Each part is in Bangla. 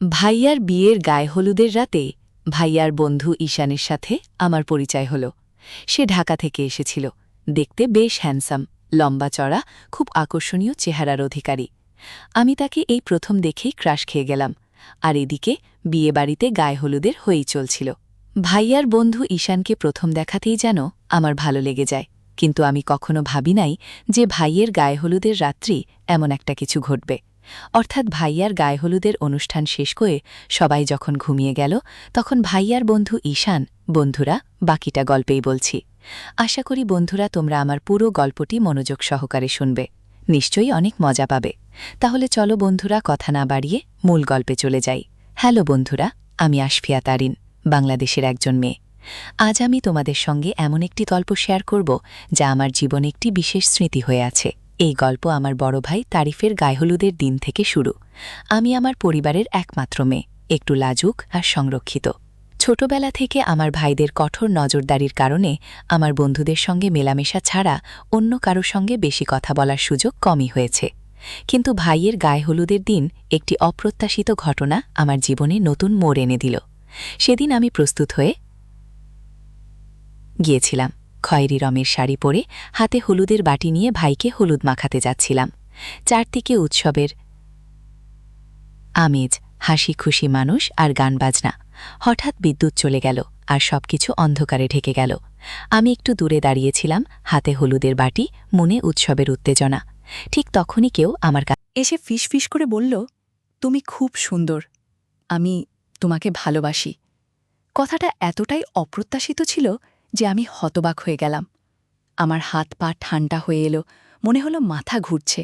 ভাইয়ার বিয়ের গায়ে হলুদের রাতে ভাইয়ার বন্ধু ঈশানের সাথে আমার পরিচয় হল। সে ঢাকা থেকে এসেছিল, দেখতে বেশ হ্যান্ডসাম, লম্বা চড়া, খুব আকর্ষণীয় চেহারার অধিকারী। আমি তাকে এই প্রথম দেখেই ক্রাশ খেয়ে গেলাম। আর এদিকে বিয়েবাড়িতে গায়ে হলুদের হয়েই চলছিল। ভাইয়ার বন্ধু ঈশানকে প্রথম দেখাতেই যেন আমার ভালো লেগে যায়, কিন্তু আমি কখনো ভাবি নাই যে ভাইয়ের গায়ে হলুদের রাত্রি এমন একটা কিছু ঘটবে। অর্থাৎ ভাইয়ার গায়ে হলুদের অনুষ্ঠান শেষ করে সবাই যখন ঘুমিয়ে গেল, তখন ভাইয়ার বন্ধু ঈশান, বন্ধুরা বাকিটা গল্পেই বলছি। আশা করি বন্ধুরা তোমরা আমার পুরো গল্পটি মনোযোগ সহকারে শুনবে, নিশ্চয়ই অনেক মজা পাবে। তাহলে চলো বন্ধুরা, কথা না বাড়িয়ে মূল গল্পে চলে যাই। হ্যালো বন্ধুরা, আমি আশফিয়া তারিন, বাংলাদেশের একজন মেয়ে। আজ আমি তোমাদের সঙ্গে এমন একটি গল্প শেয়ার করব যা আমার জীবনে একটি বিশেষ স্মৃতি হয়ে আছে। এই গল্প আমার বড় ভাই তারিফের গায়েহলুদের দিন থেকে শুরু। আমি আমার পরিবারের একমাত্র মেয়ে, একটু লাজুক আর সংরক্ষিত। ছোটবেলা থেকে আমার ভাইদের কঠোর নজরদারির কারণে আমার বন্ধুদের সঙ্গে মেলামেশা ছাড়া অন্য কারো সঙ্গে বেশি কথা বলার সুযোগ কমই হয়েছে। কিন্তু ভাইয়ের গায়ে হলুদের দিন একটি অপ্রত্যাশিত ঘটনা আমার জীবনে নতুন মোড় এনে দিল। সেদিন আমি প্রস্তুত হয়ে গিয়েছিলাম। খয়েরি রঙের শাড়ি পরে হাতে হলুদের বাটি নিয়ে ভাইকে হলুদ মাখাতে যাচ্ছিলাম। চারদিকে উৎসবের আমেজ, হাসি খুশি মানুষ আর গান বাজনা। হঠাৎ বিদ্যুৎ চলে গেল আর সবকিছু অন্ধকারে ঢেকে গেল। আমি একটু দূরে দাঁড়িয়েছিলাম, হাতে হলুদের বাটি, মনে উৎসবের উত্তেজনা। ঠিক তখনই কেউ আমার কাছে এসে ফিসফিস করে বলল, তুমি খুব সুন্দর, আমি তোমাকে ভালোবাসি। কথাটা এতটাই অপ্রত্যাশিত ছিল যে আমি হতবাক হয়ে গেলাম। আমার হাত পা ঠান্ডা হয়ে এলো, মনে হলো মাথা ঘুরছে।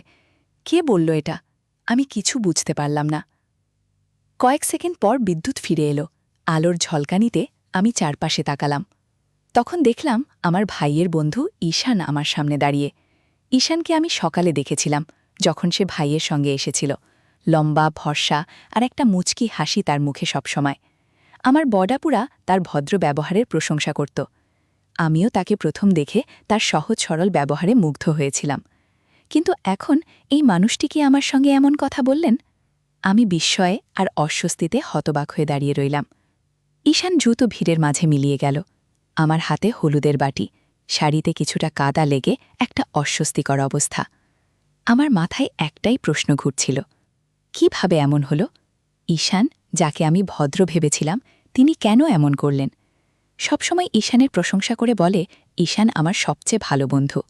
কে বলল এটা? আমি কিছু বুঝতে পারলাম না। কয়েক সেকেন্ড পর বিদ্যুৎ ফিরে এলো। আলোর ঝলকানিতে আমি চারপাশে তাকালাম। তখন দেখলাম আমার ভাইয়ের বন্ধু ঈশান আমার সামনে দাঁড়িয়ে। ঈশানকে আমি সকালে দেখেছিলাম, যখন সে ভাইয়ের সঙ্গে এসেছিল। লম্বা, ভরসা আর একটা মুচকি হাসি তার মুখে সবসময়। আমার বড়াপুরা তার ভদ্র ব্যবহারের প্রশংসা করত। আমিও তাকে প্রথম দেখে তার সহজ সরল ব্যবহারে মুগ্ধ হয়েছিলাম। কিন্তু এখন এই মানুষটি কি আমার সঙ্গে এমন কথা বললেন? আমি বিস্ময়ে আর অস্বস্তিতে হতবাক হয়ে দাঁড়িয়ে রইলাম। ঈশান দ্রুত ভিড়ের মাঝে মিলিয়ে গেল। আমার হাতে হলুদের বাটি, শাড়িতে কিছুটা কাদা লেগে একটা অস্বস্তিকর অবস্থা। আমার মাথায় একটাই প্রশ্ন ঘুরছিল, কিভাবে এমন হল? ঈশান, যাকে আমি ভদ্র ভেবেছিলাম, তিনি কেন এমন করলেন? সবসময় ঈশানের প্রশংসা করে বলে, ঈশান আমার সবচেয়ে ভালো বন্ধু,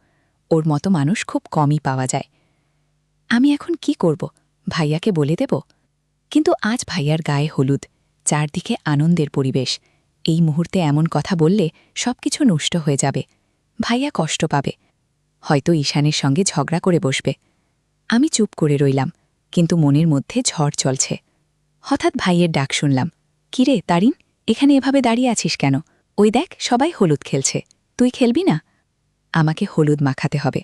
ওর মতো মানুষ খুব কমই পাওয়া যায়। আমি এখন কি করব? ভাইয়াকে বলে দেব? কিন্তু আজ ভাইয়ার গায়ে হলুদ, চারদিকে আনন্দের পরিবেশ। এই মুহূর্তে এমন কথা বললে সবকিছু নষ্ট হয়ে যাবে। ভাইয়া কষ্ট পাবে, হয়তো ঈশানের সঙ্গে ঝগড়া করে বসবে। আমি চুপ করে রইলাম, কিন্তু মনের মধ্যে ঝড় চলছে। হঠাৎ ভাইয়ের ডাক শুনলাম, কিরে তারিন, এখানে এভাবে দাঁড়িয়ে আছিস কেন? ওই দেখ, সবাই হলুদ খেলছে, তুই খেলবি না? আমাকে হলুদ মাখাতে হবে।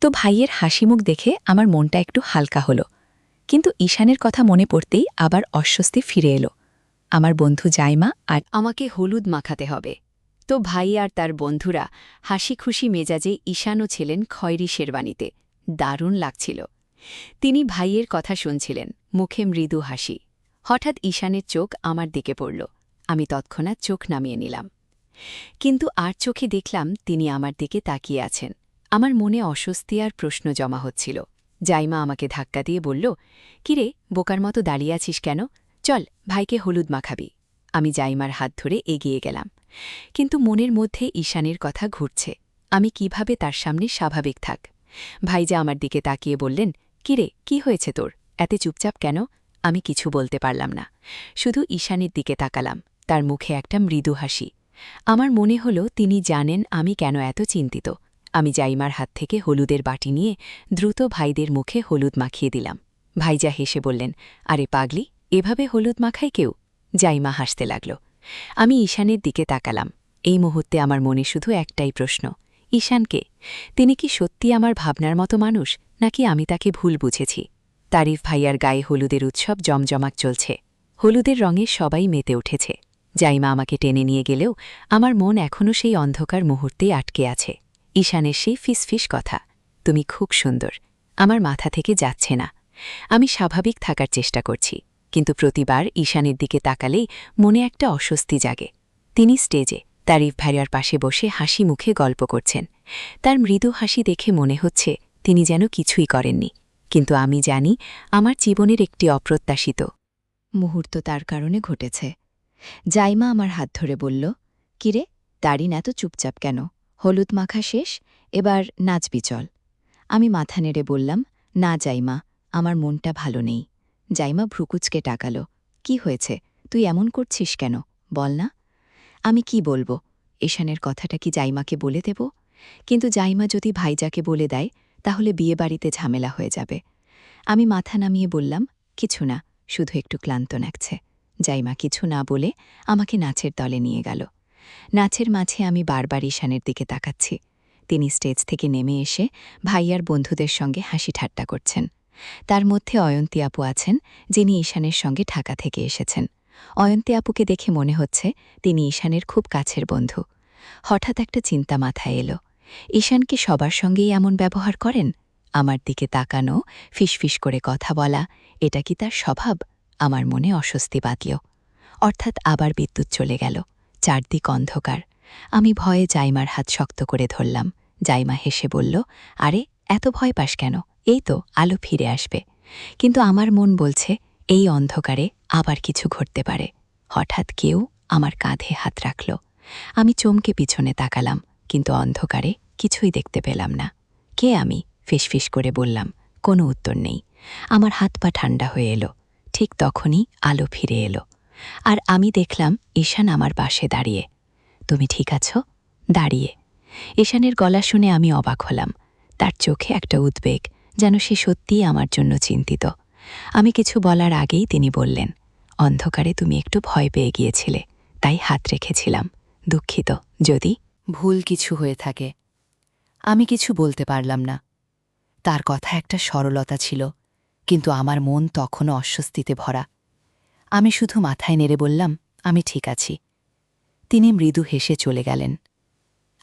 তো ভাইয়ের হাসিমুখ দেখে আমার মনটা একটু হালকা হলো। কিন্তু ঈশানের কথা মনে পড়তেই আবার অস্বস্তি ফিরে এলো। আমার বন্ধু জাইমা আর আমাকে হলুদ মাখাতে হবে। তো ভাই আর তার বন্ধুরা হাসি খুশি মেজাজে ঈশানও ছিলেন খয়েরি শেরওয়ানিতে। দারুণ লাগছিল। তিনি ভাইয়ের কথা শুনছিলেন, মুখে মৃদু হাসি। হঠাৎ ঈশানের চোখ আমার দিকে পড়ল। আমি তৎক্ষণাৎ চোখ নামিয়ে নিলাম। কিন্তু আর চোখে দেখলাম তিনি আমার দিকে তাকিয়ে আছেন। আমার মনে অস্বস্তি আর প্রশ্ন জমা হচ্ছিল। জাইমা আমাকে ধাক্কা দিয়ে বলল, কিরে, বোকার মতো দাঁড়িয়ে আছিস কেন? চল, ভাইকে হলুদ মাখাবি। আমি জাইমার হাত ধরে এগিয়ে গেলাম। কিন্তু মনের মধ্যে ঈশানের কথা ঘুরছে। আমি কিভাবে তার সামনে স্বাভাবিক থাক? ভাইজা আমার দিকে তাকিয়ে বললেন, কিরে, কি হয়েছে তোর? এত চুপচাপ কেন? আমি কিছু বলতে পারলাম না, শুধু ঈশানের দিকে তাকালাম। তার মুখে একটা মৃদু হাসি। আমার মনে হলো তিনি জানেন আমি কেন এত চিন্তিত। আমি জাইমার হাত থেকে হলুদের বাটি নিয়ে দ্রুত ভাইদের মুখে হলুদ মাখিয়ে দিলাম। ভাইজা হেসে বললেন, আরে পাগলি, এভাবে হলুদ মাখায় কেউ? জাইমা হাসতে লাগল। আমি ঈশানের দিকে তাকালাম। এই মুহূর্তে আমার মনে শুধু একটাই প্রশ্ন, ঈশানকে? তিনি কি সত্যি আমার ভাবনার মতো মানুষ, নাকি আমি তাকে ভুল বুঝেছি? তারিফ ভাইয়ার গায়ে হলুদের উৎসব জমজমাক চলছে। হলুদের রঙে সবাই মেতে উঠেছে। জাইমা আমাকে টেনে নিয়ে গেলেও আমার মন এখনও সেই অন্ধকার মুহূর্তেই আটকে আছে। ঈশানের সেই ফিসফিস কথা, তুমি খুব সুন্দর, আমার মাথা থেকে যাচ্ছে না। আমি স্বাভাবিক থাকার চেষ্টা করছি, কিন্তু প্রতিবার ঈশানের দিকে তাকালেই মনে একটা অস্বস্তি জাগে। তিনি স্টেজে তারিফ ভাইয়ার পাশে বসে হাসি মুখে গল্প করছেন। তার মৃদু হাসি দেখে মনে হচ্ছে তিনি যেন কিছুই করেননি, কিন্তু আমি জানি আমার জীবনের একটি অপ্রত্যাশিত মুহূর্ত তার কারণে ঘটেছে। জাইমা আমার হাত ধরে বলল, কিরে, দাড়িন এত চুপচাপ কেন? হলুদ মাখা শেষ, এবার নাচবি চল। আমি মাথা নেড়ে বললাম, না জাইমা, আমার মনটা ভালো নেই। জাইমা ভ্রুকুচকে টাকালো। কি হয়েছে, তুই এমন করছিস কেন, বল না। আমি কি বলবো? ঈশানের কথাটা কি জাইমাকে বলে দেব? কিন্তু জাইমা যদি ভাইজাকে বলে দেয় তাহলে বিয়েবাড়িতে ঝামেলা হয়ে যাবে। আমি মাথা নামিয়ে বললাম, কিছু না, শুধু একটু ক্লান্ত লাগছে। জাইমা কিছু না বলে আমাকে নাচের দলে নিয়ে গেল। নাচের মাঝে আমি বারবার ঈশানের দিকে তাকাচ্ছি। তিনি স্টেজ থেকে নেমে এসে ভাইয়ার বন্ধুদের সঙ্গে হাসি ঠাট্টা করছেন। তার মধ্যে অয়ন্তী আপু আছেন, যিনি ঈশানের সঙ্গে ঢাকা থেকে এসেছেন। অয়ন্তী আপুকে দেখে মনে হচ্ছে তিনি ঈশানের খুব কাছের বন্ধু। হঠাৎ একটা চিন্তা মাথায় এলো, ঈশান কি সবার সঙ্গেই এমন ব্যবহার করেন? আমার দিকে তাকানো, ফিসফিস করে কথা বলা, এটা কি তার স্বভাব? আমার মনে অস্বস্তি বাঁধল। অর্থাৎ আবার বিদ্যুৎ চলে গেল, চারদিক অন্ধকার। আমি ভয়ে জাইমার হাত শক্ত করে ধরলাম। জাইমা হেসে বলল, আরে এত ভয় পাস কেন, এই তো আলো ফিরে আসবে। কিন্তু আমার মন বলছে এই অন্ধকারে আবার কিছু ঘটতে পারে। হঠাৎ কেউ আমার কাঁধে হাত রাখল। আমি চমকে পিছনে তাকালাম, কিন্তু অন্ধকারে কিছুই দেখতে পেলাম না। কে আমি? ফিসফিস করে বললাম। কোনো উত্তর নেই। আমার হাত পা ঠান্ডা হয়ে এলো। ঠিক তখনই আলো ফিরে এলো, আর আমি দেখলাম ঈশান আমার পাশে দাঁড়িয়ে। তুমি ঠিক আছো? দাঁড়িয়ে। ঈশানের গলা শুনে আমি অবাক হলাম। তার চোখে একটা উদ্বেগ, যেন সে সত্যিই আমার জন্য চিন্তিত। আমি কিছু বলার আগেই তিনি বললেন, অন্ধকারে তুমি একটু ভয় পেয়ে গিয়েছিলে, তাই হাত রেখেছিলাম। দুঃখিত যদি ভুল কিছু হয়ে থাকে। আমি কিছু বলতে পারলাম না। তার কথা একটা সরলতা ছিল, কিন্তু আমার মন তখনও অস্বস্তিতে ভরা। আমি শুধু মাথায় নেড়ে বললাম, আমি ঠিক আছি। তিনি মৃদু হেসে চলে গেলেন।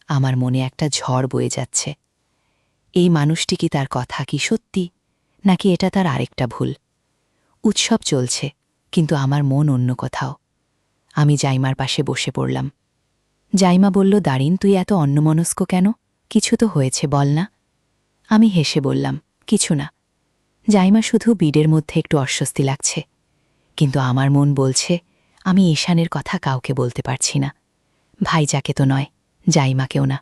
আমার মনে একটা ঝড় বয়ে যাচ্ছে। এই মানুষটি কি, তার কথা কি সত্যি, নাকি এটা তার আরেকটা ভুল? উৎসব চলছে, কিন্তু আমার মন অন্য কোথাও। আমি জাইমার পাশে বসে পড়লাম। জাইমা বলল, দারিন, তুই এত অন্যমনস্ক কেন? কিছু তো হয়েছে, বল না। আমি হেসে বললাম, কিছু না। জাইমা শুধু বিডের মধ্যে একটু অস্বস্তি লাগছে। কিন্তু আমার মন বলছে আমি ঈশানের কথা কাউকে বলতে পারছি না। ভাইজাকে তো নয়, জাইমাকেও না।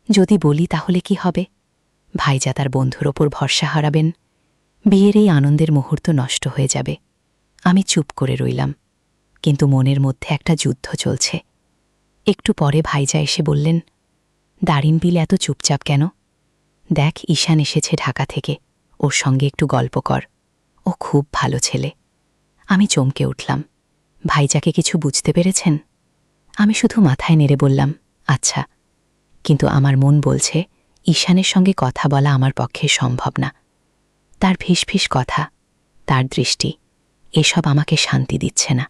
যদি বলি তাহলে কি হবে? ভাইজা তার বন্ধুর ওপর ভরসা হারাবেন। বিয়ের এই আনন্দের মুহূর্ত নষ্ট হয়ে যাবে। আমি চুপ করে রইলাম, কিন্তু মনের মধ্যে একটা যুদ্ধ চলছে। একটু পরে ভাইজা এসে বললেন, দারিন বিল এত চুপচাপ কেন? দেখ, ঈশান এসেছে ঢাকা থেকে, ওর সঙ্গে একটু গল্প কর, ও খুব ভালো ছেলে। আমি চমকে উঠলাম। ভাইজাকে কিছু বুঝতে পেরেছেন? আমি শুধু মাথায় নেড়ে বললাম, আচ্ছা। কিন্তু আমার মন বলছে ঈশানের সঙ্গে কথা বলা আমার পক্ষে সম্ভব না। তার ফিসফিস কথা, তার দৃষ্টি, এসব আমাকে শান্তি দিচ্ছে না।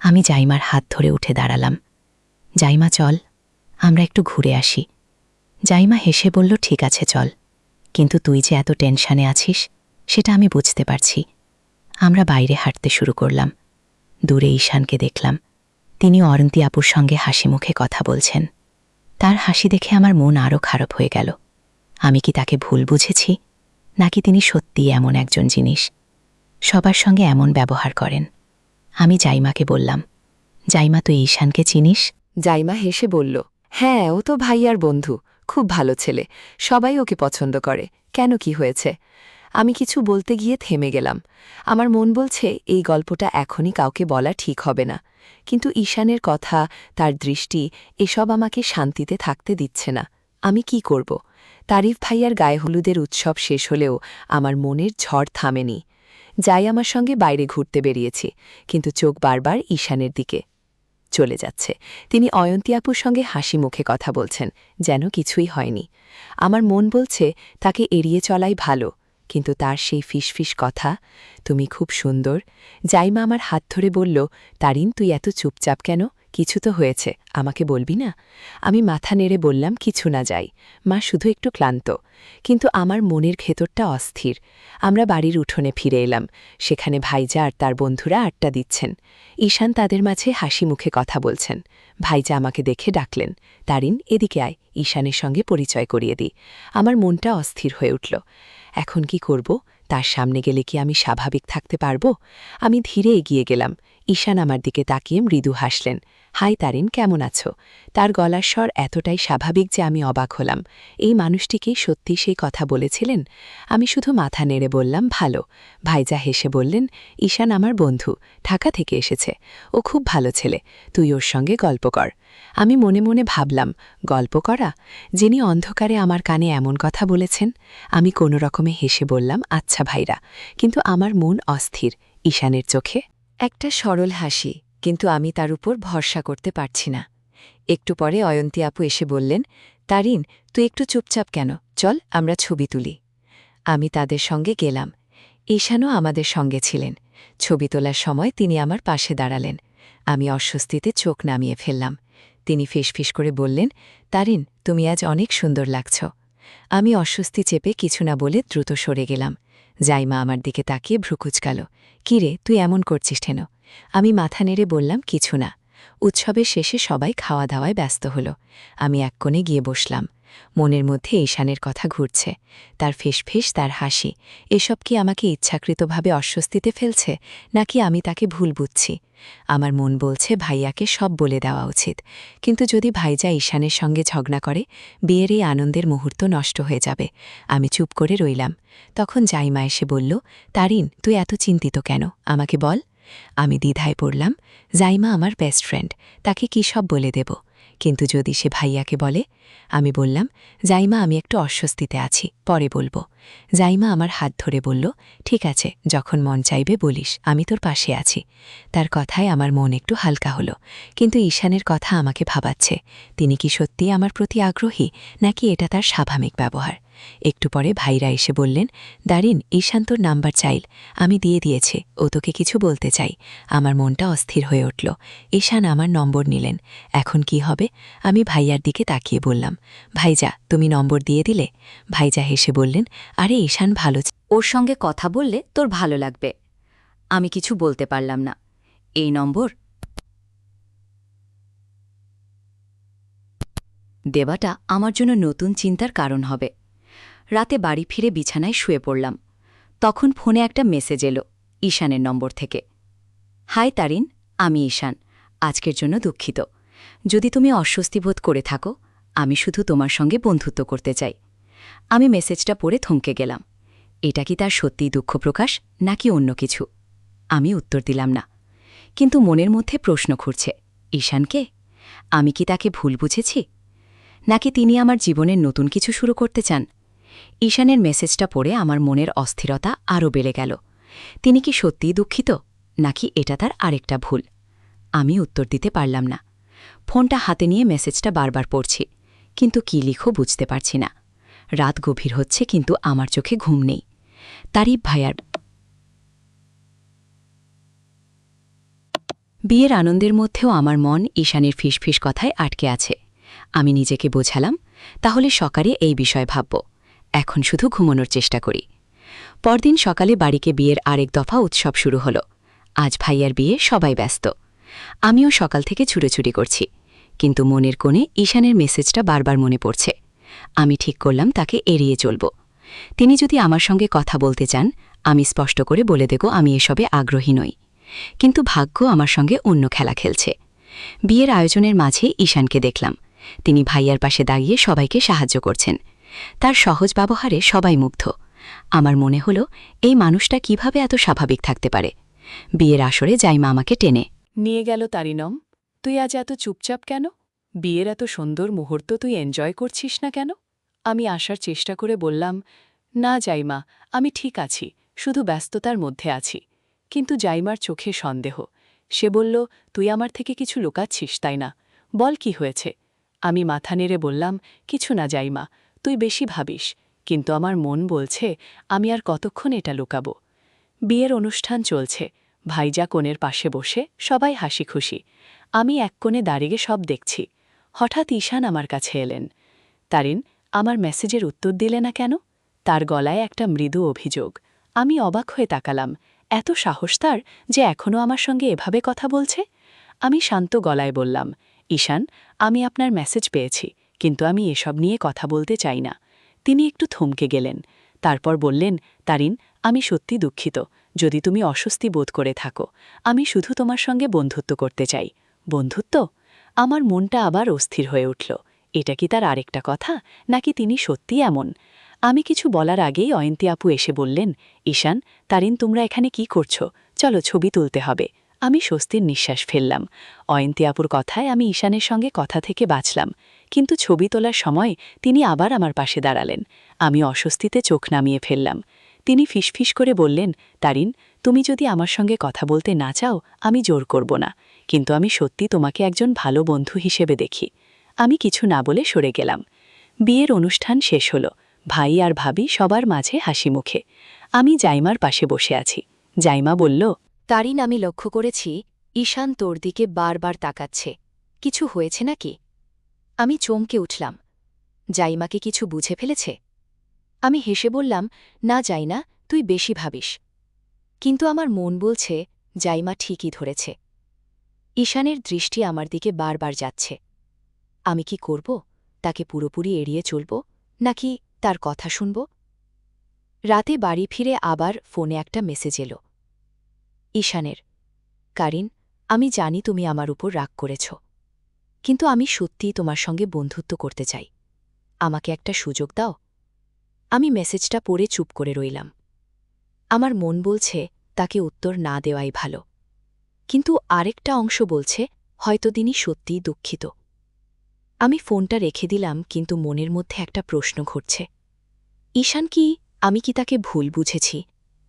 আমি জাইমার হাত ধরে উঠে দাঁড়ালাম। জাইমা, চল, আমরা একটু ঘুরে আসি। জাইমা হেসে বলল, ঠিক আছে চল, কিন্তু তুই যে এত টেনশনে আছিস সেটা আমি বুঝতে পারছি। আমরা বাইরে হাঁটতে শুরু করলাম। দূরে ঈশানকে দেখলাম। তিনি অরন্তী আপুর সঙ্গে হাসি মুখে কথা বলছেন। তার হাসি দেখে আমার মন আরও খারাপ হয়ে গেল। আমি কি তাকে ভুল বুঝেছি, নাকি তিনি সত্যিই এমন একজন জিনিস, সবার সঙ্গে এমন ব্যবহার করেন? আমি জাইমাকে বললাম, জাইমা, তুই ঈশানকে চিনিস? জাইমা হেসে বলল, হ্যাঁ, ও তো ভাইয়ার বন্ধু, খুব ভালো ছেলে, সবাই ওকে পছন্দ করে। কেন, কি হয়েছে? আমি কিছু বলতে গিয়ে থেমে গেলাম। আমার মন বলছে এই গল্পটা এখনই কাউকে বলা ঠিক হবে না, কিন্তু ঈশানের কথা, তার দৃষ্টি, এসব আমাকে শান্তিতে থাকতে দিচ্ছে না। আমি কি করব? তারিফ ভাইয়ার গায়ে হলুদের উৎসব শেষ হলেও আমার মনের ঝড় থামেনি। যাই আমার সঙ্গে বাইরে ঘুরতে বেরিয়েছি, কিন্তু চোখ বারবার ঈশানের দিকে চলে যাচ্ছে। তিনি অয়ন্তী আপুর সঙ্গে হাসি মুখে কথা বলছেন, যেন কিছুই হয়নি। আমার মন বলছে তাকে এড়িয়ে চলাই ভালো, কিন্তু তার সেই ফিসফিস কথা, তুমি খুব সুন্দর। জাইমা আমার হাত ধরে বলল, তারিন, তুই এত চুপচাপ কেন? কিছু তো হয়েছে, আমাকে বলবি না? আমি মাথা নেড়ে বললাম, কিছু না যাই, মা শুধু একটু ক্লান্ত। কিন্তু আমার মনের ভেতরটা অস্থির। আমরা বাড়ির উঠোনে ফিরে এলাম। সেখানে ভাইজা আর তার বন্ধুরা আড্ডা দিচ্ছেন। ঈশান তাদের মাঝে হাসি মুখে কথা বলছেন। ভাইজা আমাকে দেখে ডাকলেন, তারিন এদিকে আয়, ঈশানের সঙ্গে পরিচয় করিয়ে দিই। আমার মনটা অস্থির হয়ে উঠল। এখন কি করব? তার সামনে গেলে কি আমি স্বাভাবিক থাকতে পারব? আমি ধীরে এগিয়ে গেলাম। ঈশান আমার দিকে তাকিয়ে মৃদু হাসলেন। হাই তারিন, কেমন আছো? তার গলার স্বর এতটাই স্বাভাবিক যে আমি অবাক হলাম। এই মানুষটিকে সত্যি সেই কথা বলেছিলেন? আমি শুধু মাথা নেড়ে বললাম, ভালো। ভাইজা হেসে বললেন, ঈশান আমার বন্ধু, ঢাকা থেকে এসেছে। ও খুব ভালো ছেলে, তুই ওর সঙ্গে গল্প কর। আমি মনে মনে ভাবলাম, গল্প করা? যিনি অন্ধকারে আমার কানে এমন কথা বলেছেন? আমি কোনো রকমে হেসে বললাম, আচ্ছা ভাইরা। কিন্তু আমার মন অস্থির। ঈশানের চোখে একটা সরল হাসি, কিন্তু আমি তার উপর ভরসা করতে পারছি না। একটু পরে অয়ন্তী আপু এসে বললেন, তারিন তুই একটু চুপচাপ কেন, চল আমরা ছবি তুলি। আমি তাদের সঙ্গে গেলাম। ঈশানও আমাদের সঙ্গে ছিলেন। ছবি তোলার সময় তিনি আমার পাশে দাঁড়ালেন। আমি অস্বস্তিতে চোখ নামিয়ে ফেললাম। তিনি ফিসফিস করে বললেন, তারিন তুমি আজ অনেক সুন্দর লাগছ। আমি অস্বস্তি চেপে কিছু না বলে দ্রুত সরে গেলাম। জাইমা আমার দিকে তাকিয়ে ভ্রুকুচকাল। কি রে, তুই এমন করছিস কেন? আমি মাথা নেড়ে বললাম, কিছু না। উৎসবের শেষে সবাই খাওয়া দাওয়ায় ব্যস্ত হল। আমি এক কোণে গিয়ে বসলাম। মনের মধ্যে ঈশানের কথা ঘুরছে। তার ফিসফিস, তার হাসি, এসব কি আমাকে ইচ্ছাকৃতভাবে অস্বস্তিতে ফেলছে, নাকি আমি তাকে ভুল বুঝছি? আমার মন বলছে ভাইয়াকে সব বলে দেওয়া উচিত। কিন্তু যদি ভাইজা ঈশানের সঙ্গে ঝগড়া করে, বিয়ের এই আনন্দের মুহূর্ত নষ্ট হয়ে যাবে। আমি চুপ করে রইলাম। তখন জাইমা এসে বলল, তারিন তুই এত চিন্তিত কেন, আমাকে বল। আমি দ্বিধায় পড়লাম। জাইমা আমার বেস্ট ফ্রেন্ড, তাকে কী সব বলে দেব? কিন্তু যদি সে ভাইয়াকে বলে? আমি বললাম, জাইমা আমি একটু অস্বস্তিতে আছি, পরে বলবো। জাইমা আমার হাত ধরে বলল, ঠিক আছে, যখন মন চাইবে বলিস, আমি তোর পাশে আছি। তার কথায় আমার মন একটু হালকা হলো। কিন্তু ঈশানের কথা আমাকে ভাবাচ্ছে। তিনি কি সত্যিই আমার প্রতি আগ্রহী, নাকি এটা তার স্বাভাবিক ব্যবহার? একটু পরে ভাইরা এসে বললেন, দারিন ঈশান তোর নাম্বার চাইল, আমি দিয়ে দিয়েছি, ও তোকে কিছু বলতে চাই। আমার মনটা অস্থির হয়ে উঠল। ঈশান আমার নম্বর নিলেন। এখন কি হবে? আমি ভাইয়ার দিকে তাকিয়ে বললাম, ভাইজা তুমি নম্বর দিয়ে দিলে? ভাইজা হেসে বললেন, আরে ঈশান ভালো, ওর সঙ্গে কথা বললে তোর ভালো লাগবে। আমি কিছু বলতে পারলাম না। এই নম্বর দেওয়াটা আমার জন্য নতুন চিন্তার কারণ হবে। রাতে বাড়ি ফিরে বিছানায় শুয়ে পড়লাম। তখন ফোনে একটা মেসেজ এলো ঈশানের নম্বর থেকে। হাই তারিন, আমি ঈশান, আজকের জন্য দুঃখিত। যদি তুমি অস্বস্তি বোধ করে থাকো, আমি শুধু তোমার সঙ্গে বন্ধুত্ব করতে চাই। আমি মেসেজটা পড়ে থমকে গেলাম। এটা কি তার সত্যিই দুঃখ প্রকাশ, নাকি অন্য কিছু? আমি উত্তর দিলাম না। কিন্তু মনের মধ্যে প্রশ্ন ঘুরছে, ঈশানকে? আমি কি তাকে ভুল বুঝেছি, নাকি তিনি আমার জীবনের নতুন কিছু শুরু করতে চান? ঈশানের মেসেজটা পড়ে আমার মনের অস্থিরতা আরও বেড়ে গেল। তিনি কি সত্যিই দুঃখিত, নাকি এটা তার আরেকটা ভুল? আমি উত্তর দিতে পারলাম না। ফোনটা হাতে নিয়ে মেসেজটা বারবার পড়ছি, কিন্তু কি লিখো বুঝতে পারছি না। রাত গভীর হচ্ছে, কিন্তু আমার চোখে ঘুম নেই। তারিফ ভাইয়ার বিয়ের আনন্দের মধ্যেও আমার মন ঈশানের ফিসফিস কথায় আটকে আছে। আমি নিজেকে বোঝালাম, তাহলে সকালে এই বিষয় ভাবব, এখন শুধু ঘুমানোর চেষ্টা করি। পরদিন সকালে বাড়িকে বিয়ের আরেক দফা উৎসব শুরু হলো। আজ ভাইয়ার বিয়ে, সবাই ব্যস্ত। আমিও সকাল থেকে ছুটোছুটি করছি, কিন্তু মনের কোণে ঈশানের মেসেজটা বারবার মনে পড়ছে। আমি ঠিক করলাম তাকে এড়িয়ে চলব। তিনি যদি আমার সঙ্গে কথা বলতে চান, আমি স্পষ্ট করে বলে দেব আমি এসবে আগ্রহী নই। কিন্তু ভাগ্য আমার সঙ্গে অন্য খেলা খেলছে। বিয়ের আয়োজনের মাঝে ঈশানকে দেখলাম। তিনি ভাইয়ার পাশে দাঁড়িয়ে সবাইকে সাহায্য করছেন। তার সহজ ব্যবহারে সবাই মুগ্ধ। আমার মনে হলো, এই মানুষটা কিভাবে এত স্বাভাবিক থাকতে পারে। বিয়ের আসরে জাইমা আমাকে টেনে নিয়ে গেল। তারিনম, তুই আজ এত চুপচাপ কেন? বিয়ের এত সুন্দর মুহূর্ত তুই এনজয় করছিস না কেন? আমি আসার চেষ্টা করে বললাম, না জাইমা, আমি ঠিক আছি, শুধু ব্যস্ততার মধ্যে আছি। কিন্তু জাইমার চোখে সন্দেহ। সে বলল, তুই আমার থেকে কিছু লুকাচ্ছিস তাই না? বল কি হয়েছে? আমি মাথা নেড়ে বললাম, কিছু না জাইমা, তুই বেশি ভাবিস। কিন্তু আমার মন বলছে, আমি আর কতক্ষণ এটা লুকাবো? বিয়ের অনুষ্ঠান চলছে। ভাইজা কোণের পাশে বসে, সবাই হাসি খুশি। আমি এক কোণে দাঁড়িয়ে সব দেখছি। হঠাৎ ঈশান আমার কাছে এলেন। তারিন, আমার মেসেজের উত্তর দিলে না কেন? তার গলায় একটা মৃদু অভিযোগ। আমি অবাক হয়ে তাকালাম। এত সাহস তার যে এখনও আমার সঙ্গে এভাবে কথা বলছে? আমি শান্ত গলায় বললাম, ঈশান, আমি আপনার মেসেজ পেয়েছি, কিন্তু আমি এসব নিয়ে কথা বলতে চাই না। তিনি একটু থমকে গেলেন। তারপর বললেন, তারিন, আমি সত্যি দুঃখিত যদি তুমি অস্বস্তি বোধ করে থাকো। আমি শুধু তোমার সঙ্গে বন্ধুত্ব করতে চাই। বন্ধুত্ব? আমার মনটা আবার অস্থির হয়ে উঠল। এটা কি তার আরেকটা কথা, নাকি তিনি সত্যি এমন? আমি কিছু বলার আগেই অয়ন্তী আপু এসে বললেন, ঈশান, তারিন, তোমরা এখানে কি করছো? চলো, ছবি তুলতে হবে। আমি স্বস্তির নিঃশ্বাস ফেললাম। অয়ন্তী আপুর কথায় আমি ঈশানের সঙ্গে কথা থেকে বাঁচলাম, কিন্তু ছবি তোলার সময় তিনি আবার আমার পাশে দাঁড়ালেন। আমি অস্বস্তিতে চোখ নামিয়ে ফেললাম। তিনি ফিসফিস করে বললেন, তারিন, তুমি যদি আমার সঙ্গে কথা বলতে না চাও, আমি জোর করব না, কিন্তু আমি সত্যি তোমাকে একজন ভালো বন্ধু হিসেবে দেখি। আমি কিছু না বলে সরে গেলাম। বিয়ের অনুষ্ঠান শেষ হলো। ভাই আর ভাবি সবার মাঝে হাসি মুখে। আমি জাইমার পাশে বসে আছি। জাইমা বলল, তারিন, আমি লক্ষ্য করেছি ঈশান তোর দিকে বারবার তাকাচ্ছে। কিছু হয়েছে নাকি? আমি চমকে উঠলাম। জাইমাকে কিছু বুঝে ফেলেছে? আমি হেসে বললাম, না জাইনা, তুই বেশি ভাবিস। কিন্তু আমার মন বলছে জাইমা ঠিকই ধরেছে। ঈশানের দৃষ্টি আমার দিকে বারবার যাচ্ছে। আমি কি করব? তাকে পুরোপুরি এড়িয়ে চলব, নাকি তার কথা শুনব? রাতে বাড়ি ফিরে আবার ফোনে একটা মেসেজ এলো ঈশানের। কারিন, আমি জানি তুমি আমার উপর রাগ করেছ, কিন্তু আমি সত্যিই তোমার সঙ্গে বন্ধুত্ব করতে চাই। আমাকে একটা সুযোগ দাও। আমি মেসেজটা পড়ে চুপ করে রইলাম। আমার মন বলছে তাকে উত্তর না দেওয়াই ভালো, কিন্তু আরেকটা অংশ বলছে হয়তো তিনি সত্যিই দুঃখিত। আমি ফোনটা রেখে দিলাম, কিন্তু মনের মধ্যে একটা প্রশ্ন ঘটছে। ঈশান কি, আমি কি তাকে ভুল বুঝেছি,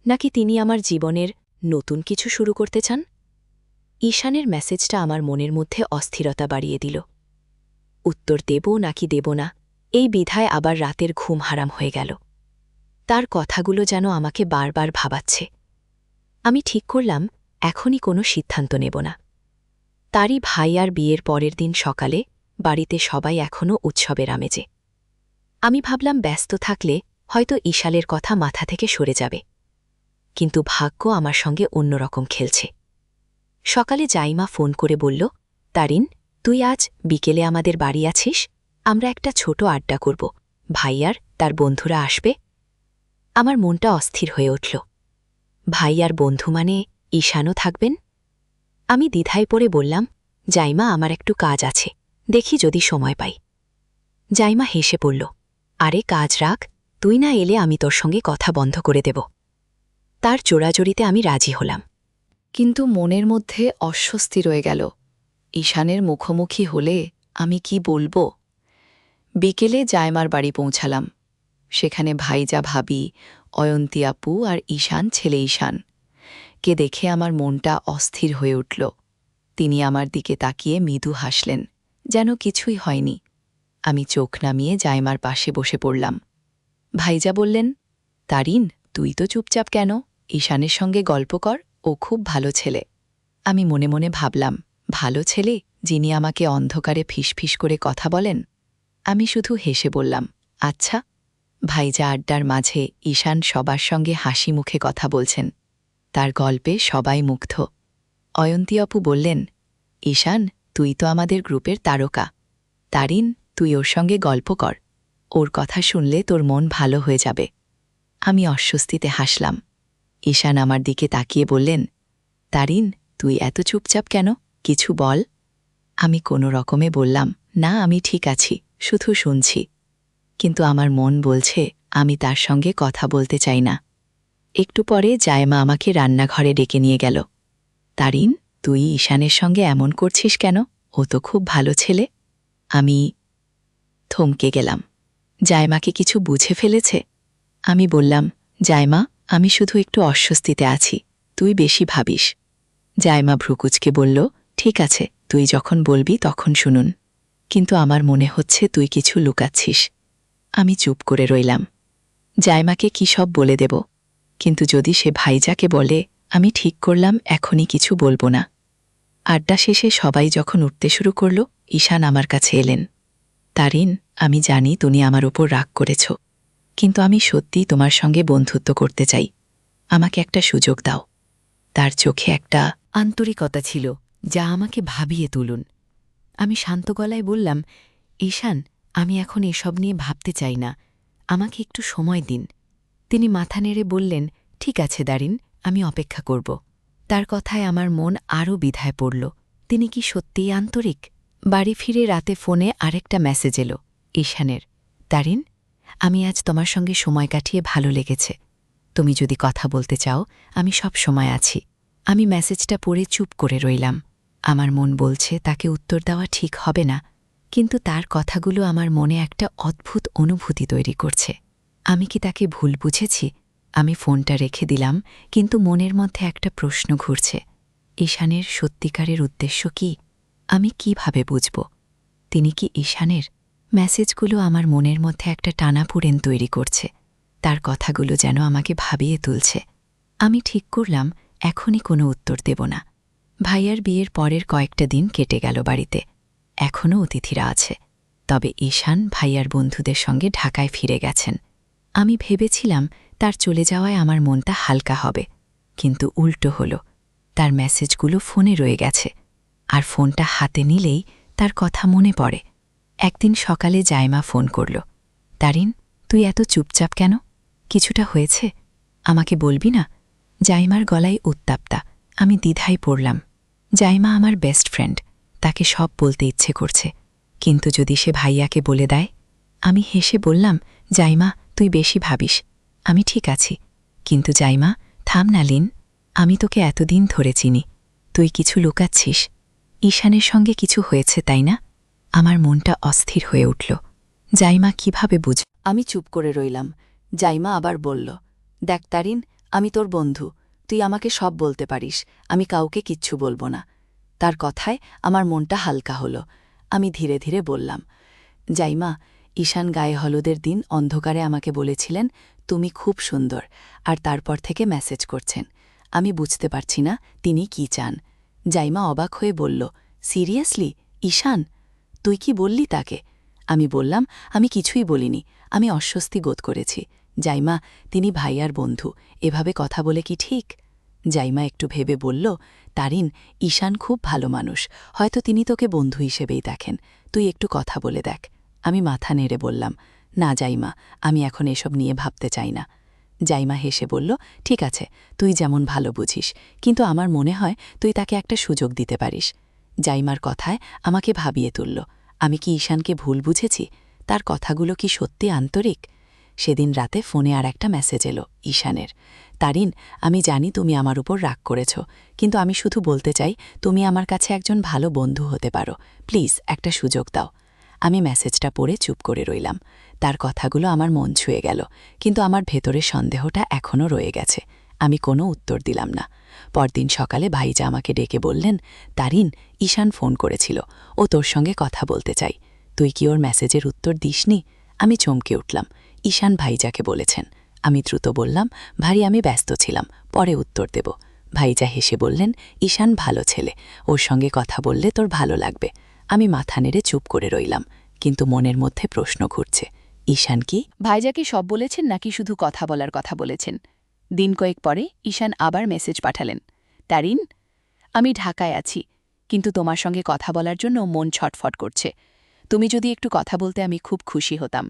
নাকি তিনি আমার জীবনের নতুন কিছু শুরু করতে চান? ঈশানের মেসেজটা আমার মনের মধ্যে অস্থিরতা বাড়িয়ে দিল। উত্তর দেব নাকি দেব না, এই বিধায় আবার রাতের ঘুম হারাম হয়ে গেল। তার কথাগুলো যেন আমাকে বারবার ভাবাচ্ছে। আমি ঠিক করলাম এখনই কোনো সিদ্ধান্ত নেব না। তারই ভাই আর বিয়ের পরের দিন সকালে বাড়িতে সবাই এখনও উৎসবের আমেজে। আমি ভাবলাম ব্যস্ত থাকলে হয়তো ঈশালের কথা মাথা থেকে সরে যাবে, কিন্তু ভাগ্য আমার সঙ্গে অন্যরকম খেলছে। সকালে জাইমা ফোন করে বলল, তারিন, তুই আজ বিকেলে আমাদের বাড়ি আছিস? আমরা একটা ছোট আড্ডা করব, ভাইয়ার তার বন্ধুরা আসবে। আমার মনটা অস্থির হয়ে উঠল। ভাইয়ার বন্ধু মানে ঈশানও থাকবেন? আমি দ্বিধায় পড়ে বললাম, জাইমা, আমার একটু কাজ আছে, দেখি যদি সময় পাই। জাইমা হেসে পড়ল, আরে কাজ রাখ, তুই না এলে আমি তোর সঙ্গে কথা বন্ধ করে দেব। তার জোড়াজড়িতে আমি রাজি হলাম, কিন্তু মনের মধ্যে অস্বস্তি রয়ে গেল। ঈশানের মুখোমুখি হলে আমি কি বলবো? বিকেলে জায়মার বাড়ি পৌঁছালাম। সেখানে ভাইজা ভাবি, অয়ন্তী আপু আর ঈশান ছেলে ঈশান। কে দেখে আমার মনটা অস্থির হয়ে উঠল। তিনি আমার দিকে তাকিয়ে মৃদু হাসলেন, যেন কিছুই হয়নি। আমি চোখ নামিয়ে জায়মার পাশে বসে পড়লাম। ভাইজা বললেন, তারিন, তুই তো চুপচাপ কেন? ঈশানের সঙ্গে গল্প কর, ও খুব ভালো ছেলে। আমি মনে মনে ভাবলাম, ভালো ছেলে, যিনি আমাকে অন্ধকারে ফিসফিস করে কথা বলেন? আমি শুধু হেসে বললাম, আচ্ছা। ভাইজা আড্ডার মাঝে ঈশান সবার সঙ্গে হাসি মুখে কথা বলছেন। তার গল্পে সবাই মুগ্ধ। অয়ন্তী আপু বললেন, ঈশান, তুই তো আমাদের গ্রুপের তারকা। তারিন, তুই ওর সঙ্গে গল্প কর, ওর কথা শুনলে তোর মন ভালো হয়ে যাবে। আমি অস্বস্তিতে হাসলাম। ঈশান আমার দিকে তাকিয়ে বললেন, তারিন, তুই এত চুপচাপ কেন? কিছু বল। আমি কোনো রকমে বললাম, না, আমি ঠিক আছি, শুধু শুনছি। কিন্তু আমার মন বলছে আমি তার সঙ্গে কথা বলতে চাই না। একটু পরে জায়মা আমাকে রান্নাঘরে ডেকে নিয়ে গেল। তারিন, তুই ঈশানের সঙ্গে এমন করছিস কেন? ও তো খুব ভালো ছেলে। আমি থমকে গেলাম। জায়মাকে কিছু বুঝে ফেলেছে? আমি বললাম, জায়মা, আমি শুধু একটু অস্বস্তিতে আছি, তুই বেশি ভাবিস। জায়মা ভ্রুকুচকে বলল, ঠিক আছে, তুই যখন বলবি তখন শুনুন, কিন্তু আমার মনে হচ্ছে তুই কিছু লুকাচ্ছিস। আমি চুপ করে রইলাম। জায়মাকে কি সব বলে দেব? কিন্তু যদি সে ভাইজাকে বলে আমি ঠিক করলাম এখনই কিছু বলবো না। আড্ডা শেষে সবাই যখন উঠতে শুরু করল, ঈশান আমার কাছে এলেন। তারিন, আমি জানি তুমি আমার ওপর রাগ করেছ, কিন্তু আমি সত্যিই তোমার সঙ্গে বন্ধুত্ব করতে চাই। আমাকে একটা সুযোগ দাও। তার চোখে একটা আন্তরিকতা ছিল যা আমাকে ভাবিয়ে তুলুন। আমি শান্ত গলায় বললাম, ঈশান, আমি এখন এসব নিয়ে ভাবতে চাই না, আমাকে একটু সময় দিন। তিনি মাথা নেড়ে বললেন, ঠিক আছে দারিন, আমি অপেক্ষা করব। তার কথায় আমার মন আরও বিধায় পড়ল। তিনি কি সত্যিই আন্তরিক? বাড়ি ফিরে রাতে ফোনে আরেকটা মেসেজ এলো ঈশানের। দারিন, আমি আজ তোমার সঙ্গে সময় কাটিয়ে ভালো লেগেছে। তুমি যদি কথা বলতে চাও, আমি সব সময় আছি। আমি মেসেজটা পড়ে চুপ করে রইলাম। আমার মন বলছে তাকে উত্তর দেওয়া ঠিক হবে না, কিন্তু তার কথাগুলো আমার মনে একটা অদ্ভুত অনুভূতি তৈরি করছে। আমি কি তাকে ভুল বুঝেছি? আমি ফোনটা রেখে দিলাম, কিন্তু মনের মধ্যে একটা প্রশ্ন ঘুরছে। ঈশানের সত্যিকারের উদ্দেশ্য কি? আমি কিভাবে বুঝব? তিনি কি ঈশানের? মেসেজগুলো আমার মনের মধ্যে একটা টানাপোড়েন তৈরি করছে। তার কথাগুলো যেন আমাকে ভাবিয়ে তুলছে। আমি ঠিক করলাম এখনই কোনো উত্তর দেব না। ভাইয়ার বিয়ের পরের কয়েকটা দিন কেটে গেল বাড়িতে। এখনও অতিথিরা আছে, তবে ঈশান ভাইয়ার বন্ধুদের সঙ্গে ঢাকায় ফিরে গেছেন। আমি ভেবেছিলাম তার চলে যাওয়ায় আমার মনটা হালকা হবে, কিন্তু উল্টো হল। তার মেসেজগুলো ফোনে রয়ে গেছে, আর ফোনটা হাতে নিলেই তার কথা মনে পড়ে। একদিন সকালে জাইমা ফোন করল। তারিন, তুই এত চুপচাপ কেন? কিছুটা হয়েছে? আমাকে বলবি না? জাইমার গলায় উত্তাপ্তা। আমি দ্বিধায় পড়লাম। জাইমা আমার বেস্ট ফ্রেন্ড, তাকে সব বলতে ইচ্ছে করছে, কিন্তু যদি সে ভাইয়াকে বলে দেয়? আমি হেসে বললাম, জাইমা, তুই বেশি ভাবিস। আমি ঠিক আছি। কিন্তু জাইমা, থাম না লিন, আমি তোকে এতদিন ধরে চিনি। তুই কিছু লুকাচ্ছিস। ঈশানের সঙ্গে কিছু হয়েছে, তাই না? আমার মনটা অস্থির হয়ে উঠল। জাইমা কিভাবে বুঝ? আমি চুপ করে রইলাম। জাইমা আবার বলল, দেখ তারিন, আমি তোর বন্ধু, তুই আমাকে সব বলতে পারিস, আমি কাউকে কিচ্ছু বলবো না। তার কথায় আমার মনটা হালকা হলো। আমি ধীরে ধীরে বললাম, জাইমা, ঈশান গায়ে হলুদের দিন অন্ধকারে আমাকে বলেছিলেন তুমি খুব সুন্দর, আর তারপর থেকে মেসেজ করছেন। আমি বুঝতে পারছি না তিনি কি চান। জাইমা অবাক হয়ে বলল, সিরিয়াসলি ঈশান? তুই কি বললি তাকে? আমি বললাম, আমি কিছুই বলিনি, আমি অস্বস্তি বোধ করেছি। জাইমা, তিনি ভাইয়ার বন্ধু, এভাবে কথা বলে কি ঠিক? জাইমা একটু ভেবে বলল, তারিন, ঈশান খুব ভালো মানুষ, হয়তো তিনি তোকে বন্ধু হিসেবেই দেখেন, তুই একটু কথা বলে দেখ। আমি মাথা নেড়ে বললাম, না জাইমা, আমি এখন এসব নিয়ে ভাবতে চাই না। জাইমা হেসে বলল, ঠিক আছে, তুই যেমন ভালো বুঝিস, কিন্তু আমার মনে হয় তুই তাকে একটা সুযোগ দিতে পারিস। জাইমার কথায় আমাকে ভাবিয়ে তুলল। আমি কি ঈশানকে ভুল বুঝেছি? তার কথাগুলো কি সত্যি আন্তরিক? সেদিন রাতে ফোনে আর একটা মেসেজ এলো ঈশানের। তারিন, আমি জানি তুমি আমার উপর রাগ করেছ, কিন্তু আমি শুধু বলতে চাই তুমি আমার কাছে একজন ভালো বন্ধু হতে পারো। প্লিজ একটা সুযোগ দাও। আমি মেসেজটা পড়ে চুপ করে রইলাম। তার কথাগুলো আমার মন ছুঁয়ে গেল, কিন্তু আমার ভেতরের সন্দেহটা এখনও রয়ে গেছে। আমি কোনো উত্তর দিলাম না। পরদিন সকালে ভাইজা আমাকে ডেকে বললেন, তারিন, ঈশান ফোন করেছিল, ও তোর সঙ্গে কথা বলতে চাই। তুই কি ওর মেসেজের উত্তর দিসনি? আমি চমকে উঠলাম। ঈশান ভাইজাকে বলেছেন। আমি দ্রুত বললাম, ভারী আমি ব্যস্ত ছিলাম, পরে উত্তর দেব। ভাইজা হেসে বললেন, ঈশান ভালো ছেলে, ওর সঙ্গে কথা বললে তোর ভালো লাগবে। আমি মাথা নেড়ে চুপ করে রইলাম, কিন্তু মনের মধ্যে প্রশ্ন ঘুরছে, ঈশান কি? ভাইজা কি সব বলেছেন নাকি শুধু কথা বলার কথা বলেছেন? দিন কয়েক পরে ঈশান আবার মেসেজ পাঠালেন, তারিন, আমি ঢাকায় আছি, কিন্তু তোমার সঙ্গে কথা বলার জন্য মন ছটফট করছে। তুমি যদি একটু কথা বলতে আমি খুব খুশি হতাম।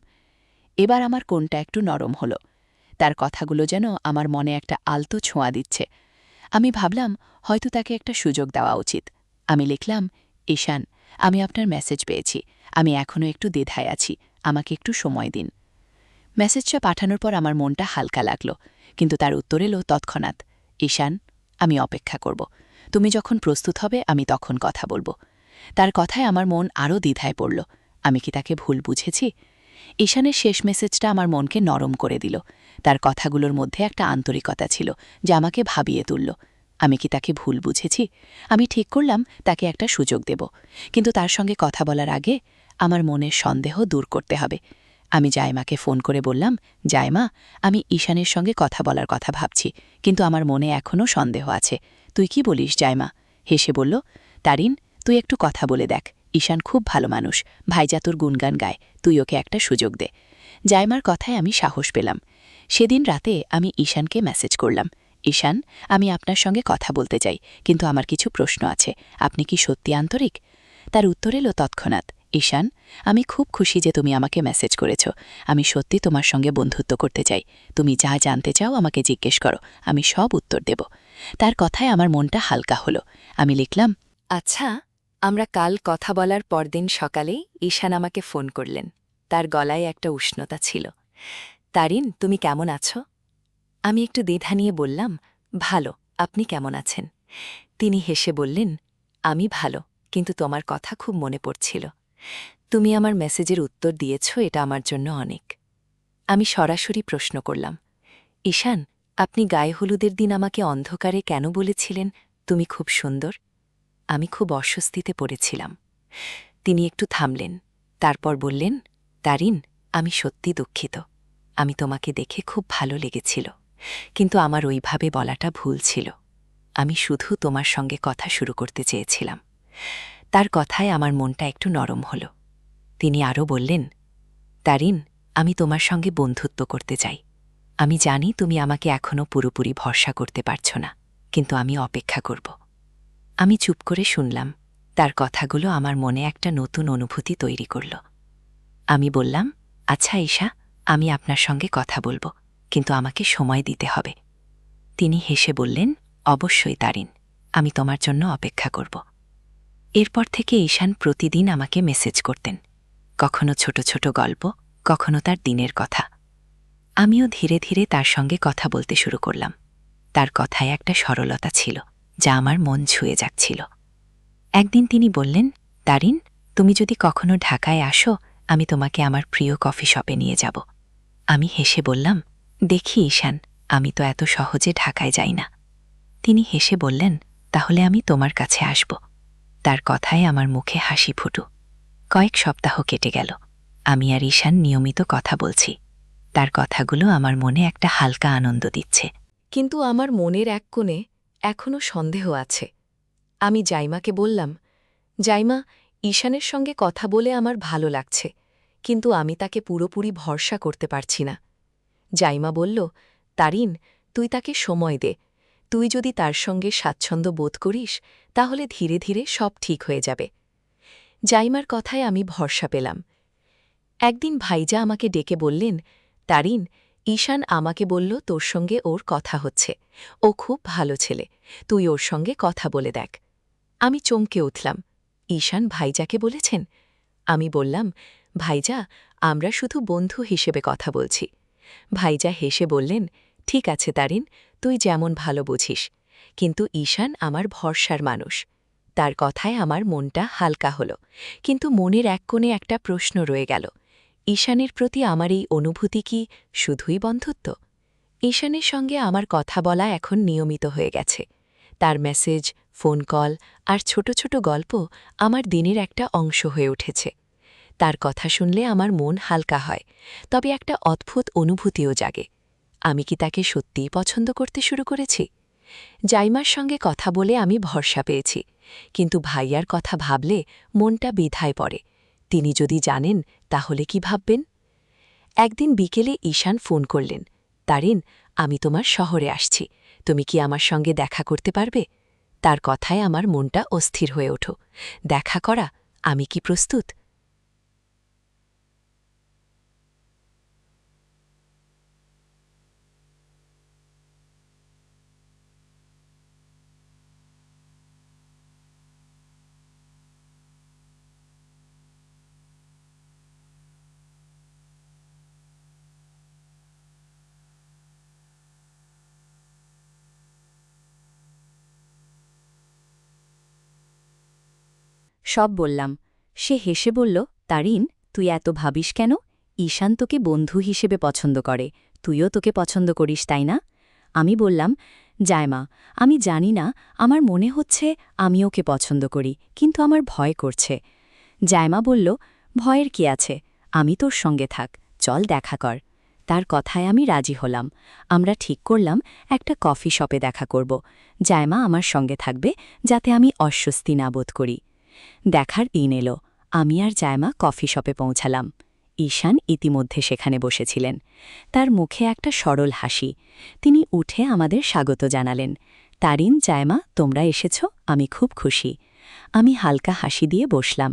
এবার আমার কোনটা একটু নরম হলো। তার কথাগুলো যেন আমার মনে একটা আলতো ছোঁয়া দিচ্ছে। আমি ভাবলাম হয়তো তাকে একটা সুযোগ দেওয়া উচিত। আমি লিখলাম, ঈশান, আমি আপনার মেসেজ পেয়েছি, আমি এখনও একটু দ্বিধায় আছি, আমাকে একটু সময় দিন। মেসেজটা পাঠানোর পর আমার মনটা হালকা লাগল, কিন্তু তার উত্তর এলো তৎক্ষণাৎ, ঈশান, আমি অপেক্ষা করব, তুমি যখন প্রস্তুত হবে আমি তখন কথা বলবো। তার কথায় আমার মন আরও দ্বিধায় পড়ল। আমি কি তাকে ভুল বুঝেছি? ঈশানের শেষ মেসেজটা আমার মনকে নরম করে দিল। তার কথাগুলোর মধ্যে একটা আন্তরিকতা ছিল যা আমাকে ভাবিয়ে তুলল। আমি কি তাকে ভুল বুঝেছি? আমি ঠিক করলাম তাকে একটা সুযোগ দেব, কিন্তু তার সঙ্গে কথা বলার আগে আমার মনের সন্দেহ দূর করতে হবে। আমি জায়মাকে ফোন করে বললাম, জায়মা, আমি ঈশানের সঙ্গে কথা বলার কথা ভাবছি, কিন্তু আমার মনে এখনও সন্দেহ আছে। তুই কি বলিস জায়মা? হেসে বলল, তারিন, তুই একটু কথা বলে দেখ। ঈশান খুব ভালো মানুষ, ভাইজা তোর গুণগান গায়, তুই ওকে একটা সুযোগ দে। জায়মার কথায় আমি সাহস পেলাম। সেদিন রাতে আমি ঈশানকে মেসেজ করলাম, ঈশান, আমি আপনার সঙ্গে কথা বলতে চাই, কিন্তু আমার কিছু প্রশ্ন আছে, আপনি কি সত্যি আন্তরিক? তার উত্তর এলো তৎক্ষণাৎ, ঈশান, আমি খুব খুশি যে তুমি আমাকে মেসেজ করেছ। আমি সত্যি তোমার সঙ্গে বন্ধুত্ব করতে চাই। তুমি যা জানতে চাও আমাকে জিজ্ঞেস করো, আমি সব উত্তর দেব। তার কথায় আমার মনটা হালকা হলো। আমি লিখলাম, আচ্ছা, আমরা কাল কথা বলার পরদিন সকালেই ঈশান আমাকে ফোন করলেন। তার গলায় একটা উষ্ণতা ছিল। তারিন, তুমি কেমন আছো? আমি একটু দ্বিধা নিয়ে বললাম, ভালো, আপনি কেমন আছেন? তিনি হেসে বললেন, আমি ভালো, কিন্তু তোমার কথা খুব মনে পড়ছিল। তুমি আমার মেসেজের উত্তর দিয়েছ, এটা আমার জন্য অনেক। আমি সরাসরি প্রশ্ন করলাম, ঈশান, আপনি গায়ে হলুদের দিন আমাকে অন্ধকারে কেন বলেছিলেন তুমি খুব সুন্দর? আমি খুব অস্বস্তিতে পড়েছিলাম। তিনি একটু থামলেন, তারপর বললেন, তারিন, আমি সত্যি দুঃখিত। আমি তোমাকে দেখে খুব ভালো লেগেছিল, কিন্তু আমার ওইভাবে বলাটা ভুল ছিল। আমি শুধু তোমার সঙ্গে কথা শুরু করতে চেয়েছিলাম। তার কথায় আমার মনটা একটু নরম হল। তিনি আরও বললেন, তারিন, আমি তোমার সঙ্গে বন্ধুত্ব করতে চাই। আমি জানি তুমি আমাকে এখনও পুরোপুরি ভরসা করতে পারছ না, কিন্তু আমি অপেক্ষা করব। আমি চুপ করে শুনলাম। তার কথাগুলো আমার মনে একটা নতুন অনুভূতি তৈরি করল। আমি বললাম, আচ্ছা ঈশা, আমি আপনার সঙ্গে কথা বলবো, কিন্তু আমাকে সময় দিতে হবে। তিনি হেসে বললেন, অবশ্যই তারিন, আমি তোমার জন্য অপেক্ষা করব। এরপর থেকে ঈশান প্রতিদিন আমাকে মেসেজ করতেন, কখনো ছোট ছোট গল্প, কখনো তার দিনের কথা। আমিও ধীরে ধীরে তার সঙ্গে কথা বলতে শুরু করলাম। তার কথায় একটা সরলতা ছিল, যা আমার মন ছুঁয়ে যাচ্ছিল। একদিন তিনি বললেন, তারিন, তুমি যদি কখনো ঢাকায় আসো, আমি তোমাকে আমার প্রিয় কফি শপে নিয়ে যাব। আমি হেসে বললাম, দেখি ঈশান, আমি তো এত সহজে ঢাকায় যাই না। তিনি হেসে বললেন, তাহলে আমি তোমার কাছে আসব। তার কথায় আমার মুখে হাসি ফুটু। কয়েক সপ্তাহ কেটে গেল। আমি আর ঈশান নিয়মিত কথা বলছি। তার কথাগুলো আমার মনে একটা হালকা আনন্দ দিচ্ছে। কিন্তু আমার মনের এক কোণে এখনও সন্দেহ আছে। আমি জাইমাকে বললাম, জাইমা, ঈশানের সঙ্গে কথা বলে আমার ভালো লাগছে, কিন্তু আমি তাকে পুরোপুরি ভরসা করতে পারছি না। জাইমা বলল, তারিন, তুই তাকে সময় দে। তুই যদি তার সঙ্গে স্বাচ্ছন্দ্য বোধ করিস, তাহলে ধীরে ধীরে সব ঠিক হয়ে যাবে। জাইমার কথায় আমি ভরসা পেলাম। একদিন ভাইজা আমাকে ডেকে বললেন, তারিন, ঈশান আমাকে বলল তোর সঙ্গে ওর কথা হচ্ছে। ও খুব ভালো ছেলে, তুই ওর সঙ্গে কথা বলে দেখ। আমি চমকে উঠলাম। ঈশান ভাইজাকে বলেছেন? আমি বললাম, ভাইজা, আমরা শুধু বন্ধু হিসেবে কথা বলছি। ভাইজা হেসে বললেন, ঠিক আছে তারিন, তুই যেমন ভালো বুঝিস, কিন্তু ঈশান আমার ভরসার মানুষ। তার কথায় আমার মনটা হালকা হল, কিন্তু মনের এক কোণে একটা প্রশ্ন রয়ে গেল, ঈশানের প্রতি আমার এই অনুভূতি কি শুধুই বন্ধুত্ব? ঈশানের সঙ্গে আমার কথা বলা এখন নিয়মিত হয়ে গেছে। তার মেসেজ, ফোন কল আর ছোট ছোট গল্প আমার দিনের একটা অংশ হয়ে উঠেছে। তার কথা শুনলে আমার মন হালকা হয়, তবে একটা অদ্ভুত অনুভূতিও জাগে। আমি কি তাকে সত্যিই পছন্দ করতে শুরু করেছি? জাইমার সঙ্গে কথা বলে আমি ভরসা পেয়েছি, কিন্তু ভাইয়ার কথা ভাবলে মনটা দ্বিধায় পড়ে। তিনি যদি জানেন, তাহলে কি ভাববেন? একদিন বিকেলে ঈশান ফোন করলেন, তারিন, আমি তোমার শহরে আসছি, তুমি কি আমার সঙ্গে দেখা করতে পারবে? তার কথায় আমার মনটা অস্থির হয়ে ওঠে। দেখা করা, আমি কি প্রস্তুত? সব বললাম। সে হেসে বলল, তারিন, তুই এত ভাবিস কেন? ঈশান তোকে বন্ধু হিসেবে পছন্দ করে, তুইও তোকে পছন্দ করিস, তাই না? আমি বললাম, জায়মা, আমি জানি না, আমার মনে হচ্ছে আমি ওকে পছন্দ করি, কিন্তু আমার ভয় করছে। জায়মা বলল, ভয়ের কি আছে, আমি তোর সঙ্গে থাক, চল দেখা কর। তার কথায় আমি রাজি হলাম। আমরা ঠিক করলাম একটা কফি শপে দেখা করব। জায়মা আমার সঙ্গে থাকবে, যাতে আমি অস্বস্তি না বোধ করি। দেখার দিন এলো। আমি আর জায়মা কফি শপে পৌঁছালাম। ঈশান ইতিমধ্যে সেখানে বসেছিলেন। তার মুখে একটা সরল হাসি। তিনি উঠে আমাদের স্বাগত জানালেন। তারিন, জায়মা, তোমরা এসেছ, আমি খুব খুশি। আমি হালকা হাসি দিয়ে বসলাম।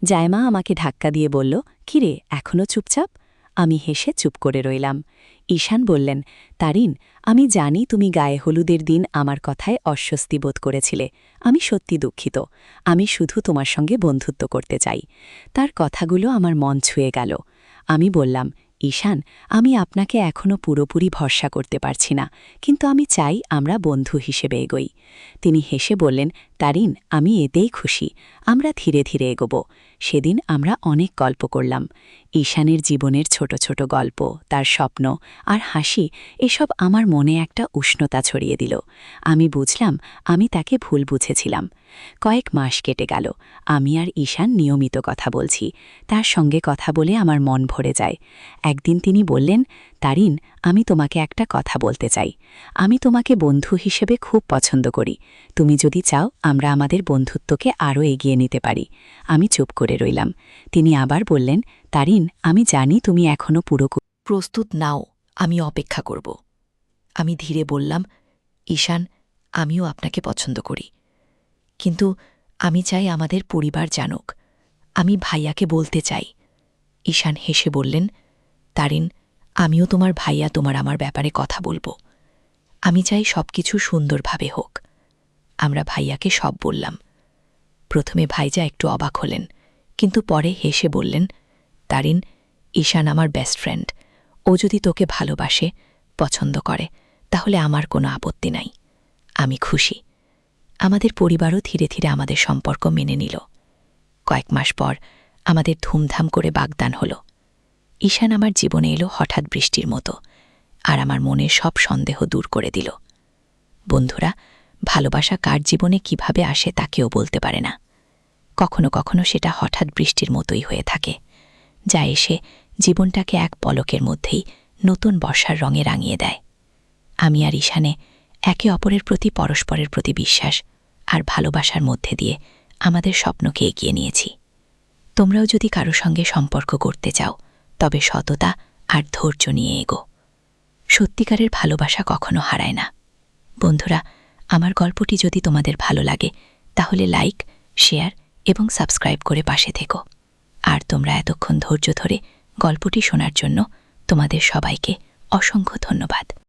জায়মা আমাকে ধাক্কা দিয়ে বলল, কিরে, এখনও চুপচাপ? আমি হেসে চুপ করে রইলাম। ঈশান বললেন, তারিন, আমি জানি তুমি গায়ে হলুদের দিন আমার কথায় অস্বস্তি বোধ করেছিলে। আমি সত্যি দুঃখিত। আমি শুধু তোমার সঙ্গে বন্ধুত্ব করতে চাই। তার কথাগুলো আমার মন ছুঁয়ে গেল। আমি বললাম, ঈশান, আমি আপনাকে এখনও পুরোপুরি ভরসা করতে পারছি না, কিন্তু আমি চাই আমরা বন্ধু হিসেবে এগোই। তিনি হেসে বললেন, তারিন, আমি এতেই খুশি। আমরা ধীরে ধীরে এগোব। সেদিন আমরা অনেক গল্প করলাম। ঈশানের জীবনের ছোট ছোট গল্প, তার স্বপ্ন আর হাসি, এসব আমার মনে একটা উষ্ণতা ছড়িয়ে দিল। আমি বুঝলাম আমি তাকে ভুল বুঝেছিলাম। কয়েক মাস কেটে গেল। আমি আর ঈশান নিয়মিত কথা বলছি। তার সঙ্গে কথা বলে আমার মন ভরে যায়। একদিন তিনি বললেন, তারিন, আমি তোমাকে একটা কথা বলতে চাই। আমি তোমাকে বন্ধু হিসেবে খুব পছন্দ করি। তুমি যদি চাও আমরা আমাদের বন্ধুত্বকে আরও এগিয়ে নিতে পারি। আমি চুপ করে রইলাম। তিনি আবার বললেন, তারিন, আমি জানি তুমি এখনও পুরো প্রস্তুত নাও। আমি অপেক্ষা করব। আমি ধীরে বললাম, ঈশান, আমিও আপনাকে পছন্দ করি। কিন্তু আমি চাই আমাদের পরিবার জানুক। আমি ভাইয়াকে বলতে চাই। ঈশান হেসে বললেন, তারিন, আমিও তোমার ভাইয়া তোমার আমার ব্যাপারে কথা বলবো। আমি চাই সবকিছু সুন্দরভাবে হোক। আমরা ভাইয়াকে সব বললাম। প্রথমে ভাইজা একটু অবাক হলেন, কিন্তু পরে হেসে বললেন, তারিন, ঈশান আমার বেস্ট ফ্রেন্ড। ও যদি তোকে ভালোবাসে, পছন্দ করে, তাহলে আমার কোনো আপত্তি নাই। আমি খুশি। আমাদের পরিবারও ধীরে ধীরে আমাদের সম্পর্ক মেনে নিল। কয়েক মাস পর আমাদের ধুমধাম করে বাগদান হল। ঈশান আমার জীবনে এলো হঠাৎ বৃষ্টির মতো, আর আমার মনের সব সন্দেহ দূর করে দিল। বন্ধুরা, ভালোবাসা কার জীবনে কিভাবে আসে তা কেউ বলতে পারে না। কখনো কখনো সেটা হঠাৎ বৃষ্টির মতোই হয়ে থাকে, যা এসে জীবনটাকে এক পলকের মধ্যেই নতুন বর্ষার রঙে রাঙিয়ে দেয়। আমি আর ঈশানে একে অপরের প্রতি পরস্পরের প্রতি বিশ্বাস আর ভালোবাসার মধ্যে দিয়ে আমাদের স্বপ্নকে এগিয়ে নিয়েছি। তোমরাও যদি কারো সঙ্গে সম্পর্ক করতে চাও, তবে সততা আর ধৈর্য নিয়ে এগো। সত্যিকারের ভালোবাসা কখনো হারায় না। বন্ধুরা, আমার গল্পটি যদি তোমাদের ভালো লাগে, তাহলে লাইক, শেয়ার এবং সাবস্ক্রাইব করে পাশে থেকো। আর তোমরা এতক্ষণ ধৈর্য ধরে গল্পটি শোনার জন্য তোমাদের সবাইকে অসংখ্য ধন্যবাদ।